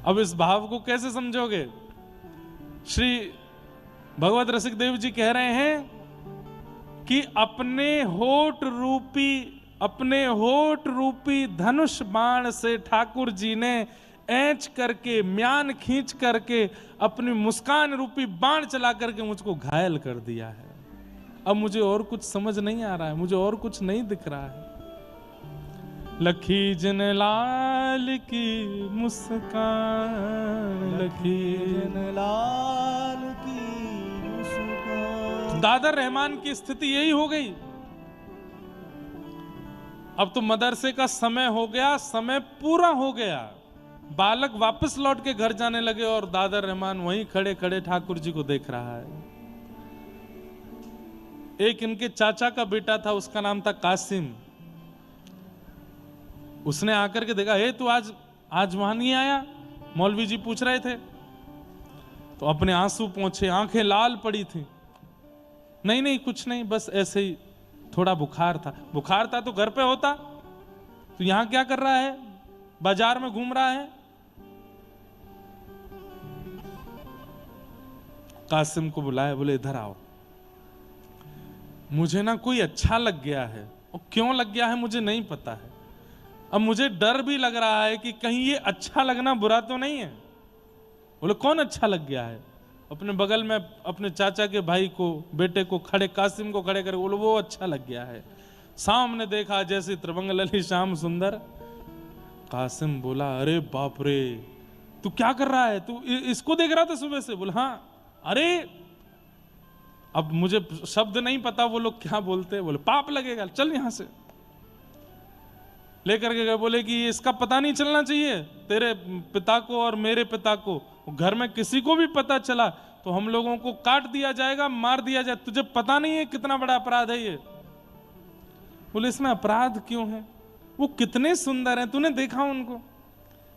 अब इस भाव को कैसे समझोगे? श्री भगवत रसिक देव जी कह रहे हैं कि अपने होठ रूपी धनुष बाण से ठाकुर जी ने ऐंच करके, म्यान खींच करके, अपनी मुस्कान रूपी बाण चला करके मुझको घायल कर दिया है। अब मुझे और कुछ समझ नहीं आ रहा है, मुझे और कुछ नहीं दिख रहा है। लखी जन लाल की मुस्कान, लखी जन लाल की मुस्कान। दादर रहमान की स्थिति यही हो गई। अब तो मदरसे का समय हो गया, समय पूरा हो गया, बालक वापस लौट के घर जाने लगे और दादर रहमान वहीं खड़े खड़े ठाकुर जी को देख रहा है। एक इनके चाचा का बेटा था, उसका नाम था कासिम। उसने आकर के देखा, हे तू आज वहां नहीं आया? मौलवी जी पूछ रहे थे। तो अपने आंसू पोंछे, आंखें लाल पड़ी थी। नहीं कुछ नहीं, बस ऐसे ही थोड़ा बुखार था। बुखार था तो घर पे होता, तो यहां क्या कर रहा है? बाजार में घूम रहा है। कासिम को बुलाया, बोले इधर आओ, मुझे ना कोई अच्छा लग गया है, और क्यों लग गया है मुझे नहीं पता है। अब मुझे डर भी लग रहा है कि कहीं ये अच्छा लगना बुरा तो नहीं है। बोले कौन अच्छा लग गया है? अपने बगल में अपने चाचा के भाई को, बेटे को खड़े, कासिम को खड़े कर बोले वो अच्छा लग गया है। सामने देखा जैसे त्रिभंगलली श्याम सुंदर। कासिम बोला, अरे बाप रे, तू क्या कर रहा है? तू इसको देख रहा था सुबह से? बोला हाँ। अरे अब मुझे शब्द नहीं पता वो लोग क्या बोलते हैं। बोले पाप लगेगा, चल यहां से। लेकर के गए, बोले कि इसका पता नहीं चलना चाहिए तेरे पिता को और मेरे पिता को। घर में किसी को भी पता चला तो हम लोगों को काट दिया जाएगा, मार दिया जाए। तुझे पता नहीं है कितना बड़ा अपराध है ये? बोले इसमें अपराध क्यों है? वो कितने सुंदर हैं, तूने देखा उनको?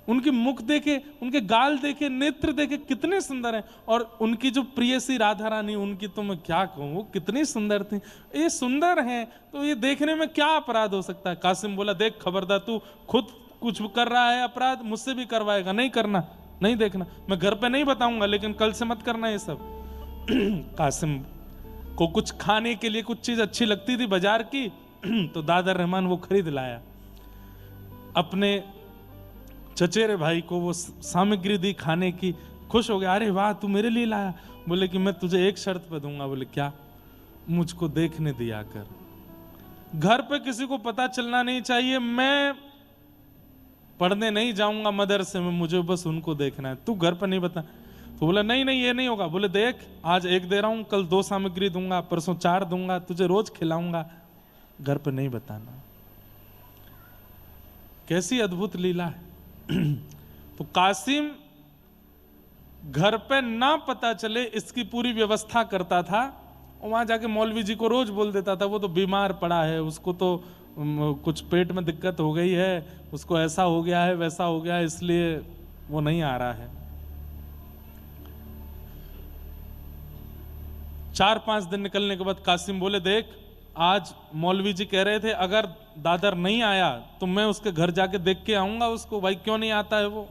उनके मुख देखे, उनके गाल देखे, नेत्र देखे, कितने सुंदर हैं। और उनकी जो प्रियसी राधा रानी, उनकी तो मैं क्या कहूं, वो कितनी सुंदर थी। ये सुंदर हैं तो ये देखने में क्या अपराध हो सकता है? कासिम बोला, देख खबरदार, तू खुद कुछ कर रहा है अपराध, मुझसे भी करवाएगा। नहीं करना, नहीं देखना। मैं घर पे नहीं बताऊंगा, लेकिन कल से मत करना ये सब। कासिम को कुछ खाने के लिए कुछ चीज अच्छी लगती थी बाजार की, तो दादर रहमान वो खरीद लाया। अपने चचेरे भाई को वो सामग्री दी खाने की, खुश हो गया। अरे वाह, तू मेरे लिए लाया? बोले कि मैं तुझे एक शर्त पे दूंगा। बोले क्या? मुझको देखने दिया कर, घर पे किसी को पता चलना नहीं चाहिए। मैं पढ़ने नहीं जाऊंगा मदरसे में, मुझे बस उनको देखना है, तू घर पर नहीं बता। तो बोला नहीं ये नहीं होगा। बोले देख, आज एक दे रहा हूं, कल 2 सामग्री दूंगा, परसों 4 दूंगा, तुझे रोज खिलाऊंगा, घर पर नहीं बताना। कैसी अद्भुत लीला है। तो कासिम घर पे ना पता चले इसकी पूरी व्यवस्था करता था। और वहां जाके मौलवी जी को रोज बोल देता था, वो तो बीमार पड़ा है, उसको तो कुछ पेट में दिक्कत हो गई है, उसको ऐसा हो गया है, वैसा हो गया है, इसलिए वो नहीं आ रहा है। 4-5 दिन निकलने के बाद कासिम बोले, देख आज मौलवी जी कह रहे थे अगर दादर नहीं आया तो मैं उसके घर जाके देख के आऊंगा उसको, भाई क्यों नहीं आता है वो।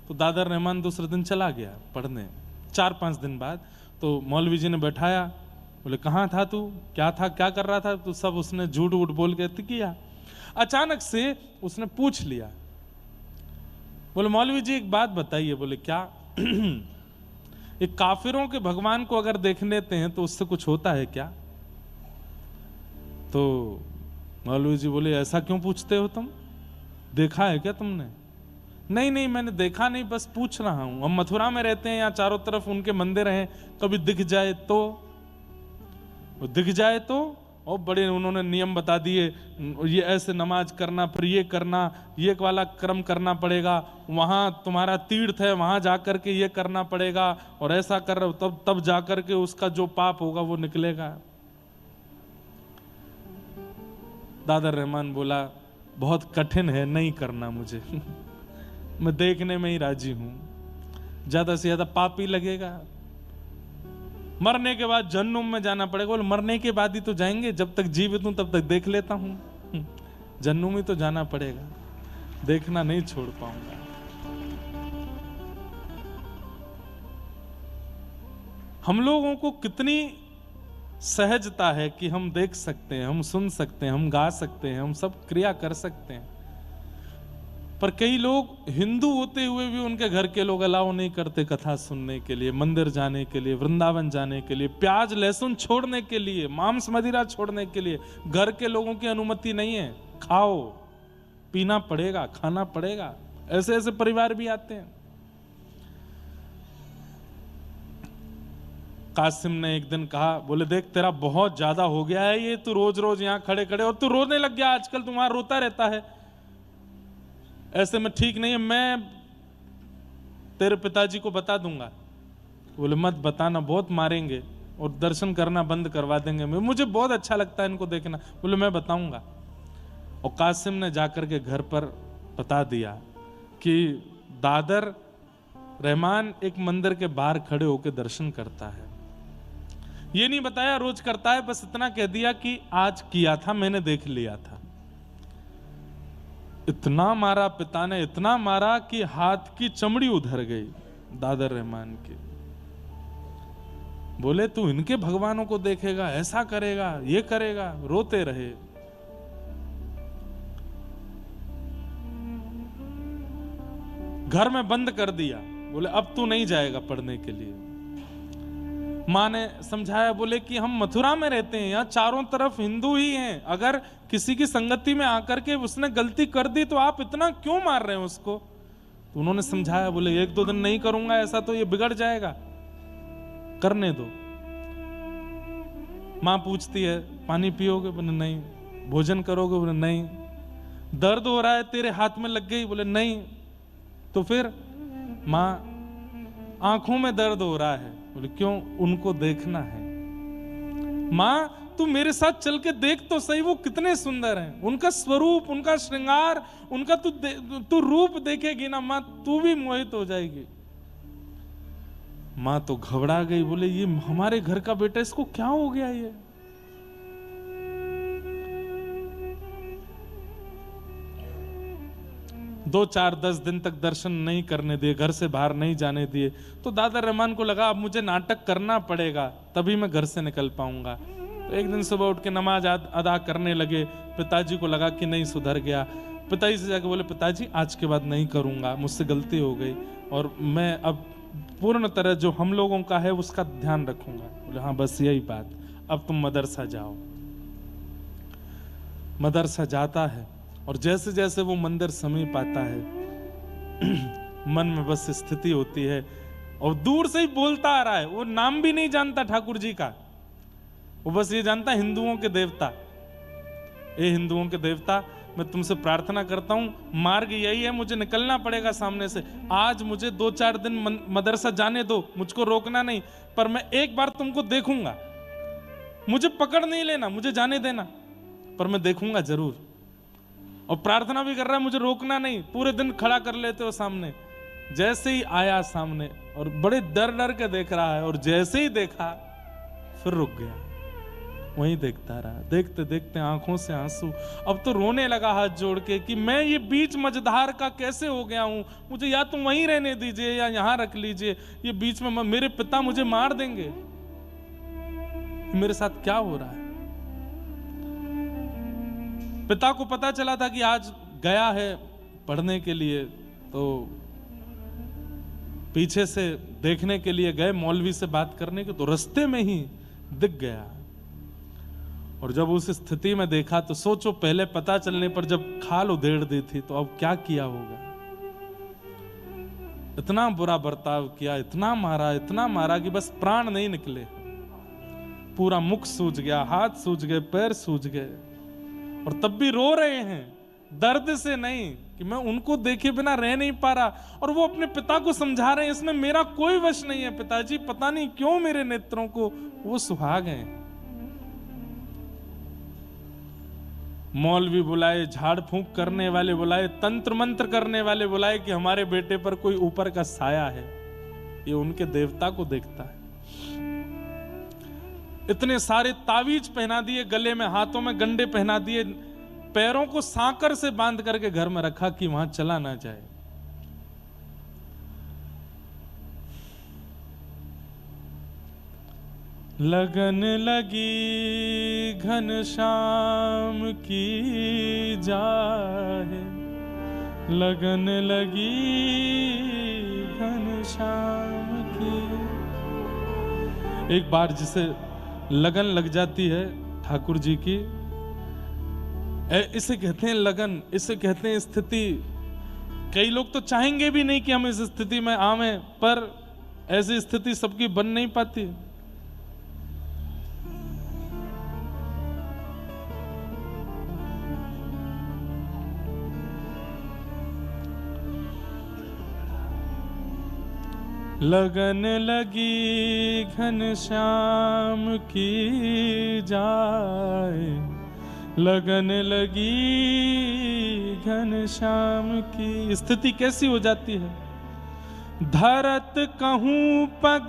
तो दादर रहमान दूसरे दिन चला गया पढ़ने। 4-5 दिन बाद तो मौलवी जी ने बैठाया, बोले कहाँ था तू, क्या था, क्या कर रहा था? तो सब उसने झूठ वूठ बोल के किया। अचानक से उसने पूछ लिया, बोले मौलवी जी एक बात बताइए। बोले क्या? ये काफिरों के भगवान को अगर देख लेते हैं तो उससे कुछ होता है क्या? तो मौलवी जी बोले ऐसा क्यों पूछते हो तुम, देखा है क्या तुमने? नहीं मैंने देखा नहीं, बस पूछ रहा हूं। हम मथुरा में रहते हैं, यहाँ चारों तरफ उनके मंदिर हैं, कभी दिख जाए तो, दिख जाए तो। और बड़े उन्होंने नियम बता दिए, ये ऐसे नमाज करना, फिर ये करना, ये वाला कर्म करना पड़ेगा, वहां तुम्हारा तीर्थ है, वहां जाकर के ये करना पड़ेगा, और ऐसा कर रहे हो तब जाकर के उसका जो पाप होगा वो निकलेगा। दादर रहमान बोला बहुत कठिन है, नहीं करना मुझे। मैं देखने में ही राजी हूं, ज्यादा से ज्यादा पाप ही लगेगा, मरने के बाद जहन्नुम में जाना पड़ेगा। बोले मरने के बाद ही तो जाएंगे, जब तक जीवित हूं तब तक देख लेता हूं, जहन्नुम ही तो जाना पड़ेगा, देखना नहीं छोड़ पाऊंगा। हम लोगों को कितनी सहजता है कि हम देख सकते हैं, हम सुन सकते हैं, हम गा सकते हैं, हम सब क्रिया कर सकते हैं। पर कई लोग हिंदू होते हुए भी उनके घर के लोग अलाउ नहीं करते कथा सुनने के लिए, मंदिर जाने के लिए, वृंदावन जाने के लिए, प्याज लहसुन छोड़ने के लिए, मांस मदिरा छोड़ने के लिए घर के लोगों की अनुमति नहीं है। खाओ, पीना पड़ेगा, खाना पड़ेगा। ऐसे ऐसे परिवार भी आते हैं। कासिम ने एक दिन कहा, बोले देख तेरा बहुत ज्यादा हो गया है ये, तू रोज रोज यहाँ खड़े खड़े, और तू रोने लग गया आजकल, तू वहां रोता रहता है, ऐसे में ठीक नहीं है, मैं तेरे पिताजी को बता दूंगा। बोले मत बताना, बहुत मारेंगे और दर्शन करना बंद करवा देंगे, मुझे बहुत अच्छा लगता है इनको देखना। बोले मैं बताऊंगा। और कासिम ने जाकर के घर पर बता दिया कि दादर रहमान एक मंदिर के बाहर खड़े होकर दर्शन करता है। ये नहीं बताया रोज करता है, बस इतना कह दिया कि आज किया था, मैंने देख लिया था। इतना मारा पिता ने, इतना मारा कि हाथ की चमड़ी उधर गई दादर रहमान की। बोले तू इनके भगवानों को देखेगा, ऐसा करेगा, ये करेगा, रोते रहे। घर में बंद कर दिया। बोले अब तू नहीं जाएगा पढ़ने के लिए। माँ ने समझाया, बोले कि हम मथुरा में रहते हैं, यहाँ चारों तरफ हिंदू ही हैं, अगर किसी की संगति में आकर के उसने गलती कर दी तो आप इतना क्यों मार रहे हैं उसको। तो उन्होंने समझाया, बोले एक दो दिन नहीं करूंगा ऐसा तो ये बिगड़ जाएगा, करने दो। माँ पूछती है पानी पियोगे? बोले नहीं। भोजन करोगे? बोले नहीं। दर्द हो रहा है तेरे हाथ में लग गई? बोले नहीं। तो फिर? माँ आंखों में दर्द हो रहा है। बोले क्यों? उनको देखना है। माँ तू मेरे साथ चल के देख तो सही, वो कितने सुंदर हैं, उनका स्वरूप, उनका श्रृंगार, उनका तू रूप देखेगी ना माँ, तू भी मोहित हो जाएगी। माँ तो घबरा गई। बोले ये हमारे घर का बेटा, इसको क्या हो गया ये? दो चार 10 दिन तक दर्शन नहीं करने दिए, घर से बाहर नहीं जाने दिए। तो दादा रहमान को लगा अब मुझे नाटक करना पड़ेगा, तभी मैं घर से निकल पाऊंगा। तो एक दिन सुबह उठ के नमाज अदा करने लगे। पिताजी को लगा कि नहीं सुधर गया। पिताजी से जाके बोले पिताजी आज के बाद नहीं करूंगा, मुझसे गलती हो गई और मैं अब पूर्ण तरह जो हम लोगों का है उसका ध्यान रखूंगा। बोले हाँ बस यही बात, अब तुम मदरसा जाओ। मदरसा जाता है और जैसे जैसे वो मंदिर समीप आता है मन में बस स्थिति होती है और दूर से ही बोलता आ रहा है। वो नाम भी नहीं जानता ठाकुर जी का, वो बस ये जानता हिंदुओं के देवता। ए हिंदुओं के देवता, मैं तुमसे प्रार्थना करता हूं, मार्ग यही है, मुझे निकलना पड़ेगा सामने से। आज मुझे 2-4 दिन मदरसा जाने दो, मुझको रोकना नहीं, पर मैं एक बार तुमको देखूंगा। मुझे पकड़ नहीं लेना, मुझे जाने देना, पर मैं देखूंगा जरूर। और प्रार्थना भी कर रहा है, मुझे रोकना नहीं। पूरे दिन खड़ा कर लेते हो सामने। जैसे ही आया सामने और बड़े डर डर के देख रहा है, और जैसे ही देखा फिर रुक गया, वहीं देखता रहा। देखते देखते आंखों से आंसू, अब तो रोने लगा हाथ जोड़ के कि मैं ये बीच मझधार का कैसे हो गया हूं, मुझे या तो वहीं रहने दीजिए या यहां रख लीजिए, ये बीच में मेरे पिता मुझे मार देंगे, मेरे साथ क्या हो रहा है। पिता को पता चला था कि आज गया है पढ़ने के लिए, तो पीछे से देखने के लिए गए मौलवी से बात करने के, तो रास्ते में ही दिख गया। और जब उस स्थिति में देखा तो सोचो, पहले पता चलने पर जब खाल उधेड़ दी थी तो अब क्या किया होगा। इतना बुरा बर्ताव किया, इतना मारा कि बस प्राण नहीं निकले। पूरा मुख सूज गया, हाथ सूज गए, पैर सूज गए, और तब भी रो रहे हैं दर्द से नहीं कि मैं उनको देखे बिना रह नहीं पा रहा। और वो अपने पिता को समझा रहे हैं इसमें मेरा कोई वश नहीं है पिताजी, पता नहीं क्यों मेरे नेत्रों को वो सुहा गए। मौलवी बुलाए, झाड़ फूंक करने वाले बुलाए, तंत्र मंत्र करने वाले बुलाए कि हमारे बेटे पर कोई ऊपर का साया है, ये उनके देवता को देखता है। इतने सारे तावीज पहना दिए, गले में हाथों में गंडे पहना दिए, पैरों को सांकर से बांध करके घर में रखा कि वहां चला ना जाए। लगन लगी घनश्याम की जाए, लगन लगी घनश्याम की। एक बार जिसे लगन लग जाती है ठाकुर जी की, इसे कहते हैं लगन, इसे कहते हैं स्थिति। कई लोग तो चाहेंगे भी नहीं कि हम इस स्थिति में आवें, पर ऐसी स्थिति सबकी बन नहीं पाती। लगन लगी घनश्याम की जाए, लगन लगी घनश्याम की। स्थिति कैसी हो जाती है? धरत कहूँ पग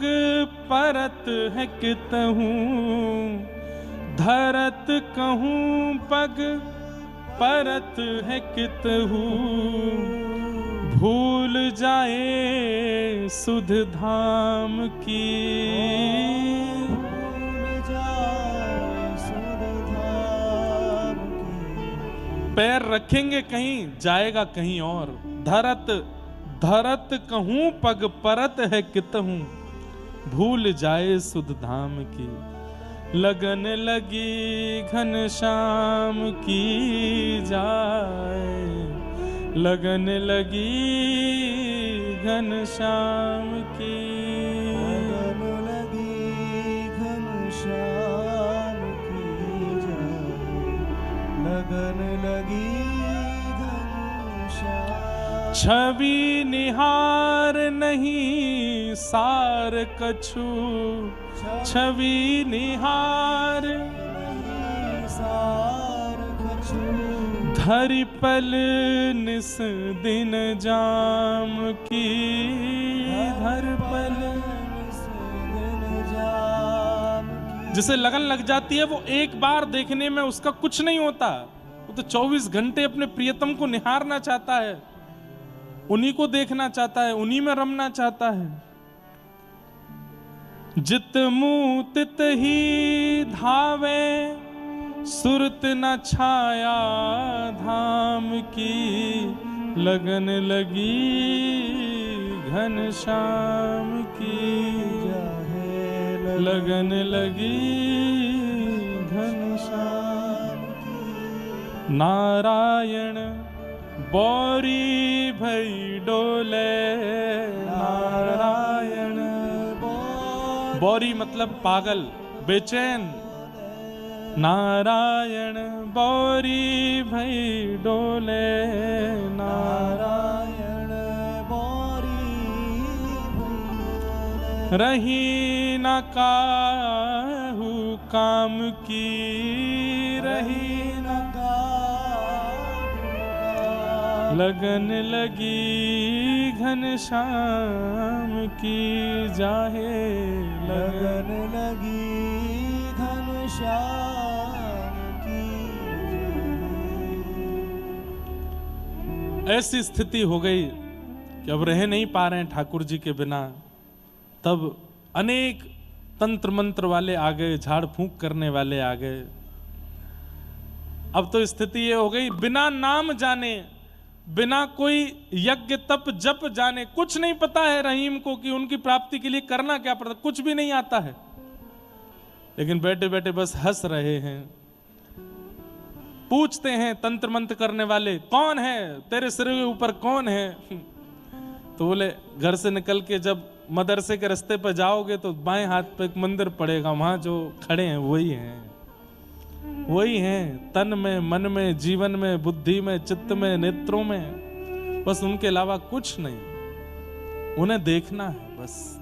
परत है कितहूँ, धरत कहूँ पग परत है कितहूँ। भूल जाए सुध धाम की, भूल जाए सुध धाम की। पैर रखेंगे कहीं, जाएगा कहीं और। धरत धरत कहूँ पग परत है कितहूँ, भूल जाए सुध धाम की। लगन लगी घनश्याम की जाए, लगन लगी घनश्याम की। लगन लगी घनश्याम की जाए, लगन लगी घनश्याम। छवि निहार नहीं सार कछु, छवि निहार नहीं सार कछु। धरि पल निस दिन जाम की, धर पल निस दिन जाम की। जिसे लगन लग जाती है वो एक बार देखने में उसका कुछ नहीं होता, वो तो 24 घंटे अपने प्रियतम को निहारना चाहता है, उन्हीं को देखना चाहता है, उन्हीं में रमना चाहता है। जित मुँह तित ही धावे, सुरत न छाया धाम की। लगन लगी घनश्याम की जाए, लगन लगी घनश्याम की। नारायण बौरी भई डोले, नारायण बौरी मतलब पागल, बेचैन। नारायण बौरी भई डोले, नारायण बौरी भई। रही न काहू काम की, रही न लगन लगी घनश्याम की जाहे, लगन लगी घनश्याम की। ऐसी स्थिति हो गई कि अब रह नहीं पा रहे हैं ठाकुर जी के बिना। तब अनेक तंत्र मंत्र वाले आ गए, झाड़ फूंक करने वाले आ गए। अब तो स्थिति ये हो गई, बिना नाम जाने, बिना कोई यज्ञ तप जप जाने, कुछ नहीं पता है रहीम को कि उनकी प्राप्ति के लिए करना क्या पड़ता, कुछ भी नहीं आता है, लेकिन बैठे बैठे बस हंस रहे हैं। पूछते हैं तंत्र मंत्र करने वाले, कौन है तेरे सिर के ऊपर, कौन है? तो बोले घर से निकल के जब मदरसे के रास्ते पर जाओगे तो बाएं हाथ पे एक मंदिर पड़ेगा, वहां जो खड़े हैं वही हैं, वही हैं, तन में, मन में, जीवन में, बुद्धि में, चित्त में, नेत्रों में, बस उनके अलावा कुछ नहीं, उन्हें देखना है बस।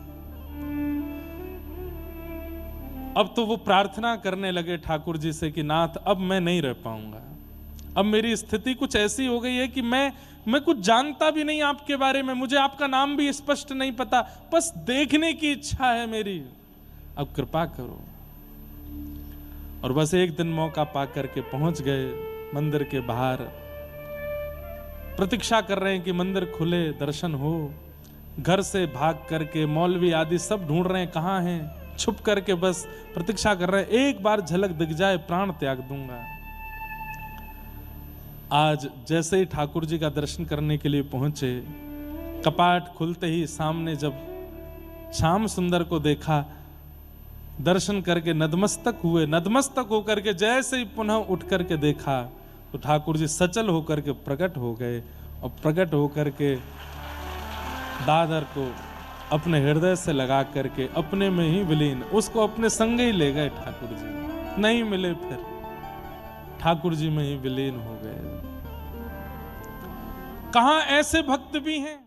अब तो वो प्रार्थना करने लगे ठाकुर जी से कि नाथ अब मैं नहीं रह पाऊंगा, अब मेरी स्थिति कुछ ऐसी हो गई है कि मैं कुछ जानता भी नहीं आपके बारे में, मुझे आपका नाम भी स्पष्ट नहीं पता, बस देखने की इच्छा है मेरी, अब कृपा करो। और बस एक दिन मौका पा करके पहुंच गए मंदिर के बाहर, प्रतीक्षा कर रहे हैं कि मंदिर खुले, दर्शन हो। घर से भाग करके मौलवी आदि सब ढूंढ रहे हैं कहाँ हैं, छुप करके बस प्रतीक्षा कर रहे हैं, एक बार झलक दिख जाए प्राण त्याग दूंगा। आज जैसे ही ठाकुर जी का दर्शन करने के लिए पहुंचे, कपाट खुलते ही सामने जब श्याम सुंदर को देखा, दर्शन करके नतमस्तक हुए। नतमस्तक होकर के जैसे ही पुनः उठ करके देखा तो ठाकुर जी सचल होकर के प्रकट हो गए और प्रकट होकर के दादर को अपने हृदय से लगा करके अपने में ही विलीन, उसको अपने संग ही ले गए ठाकुर जी। नहीं मिले फिर, ठाकुर जी में ही विलीन हो गए। कहां ऐसे भक्त भी हैं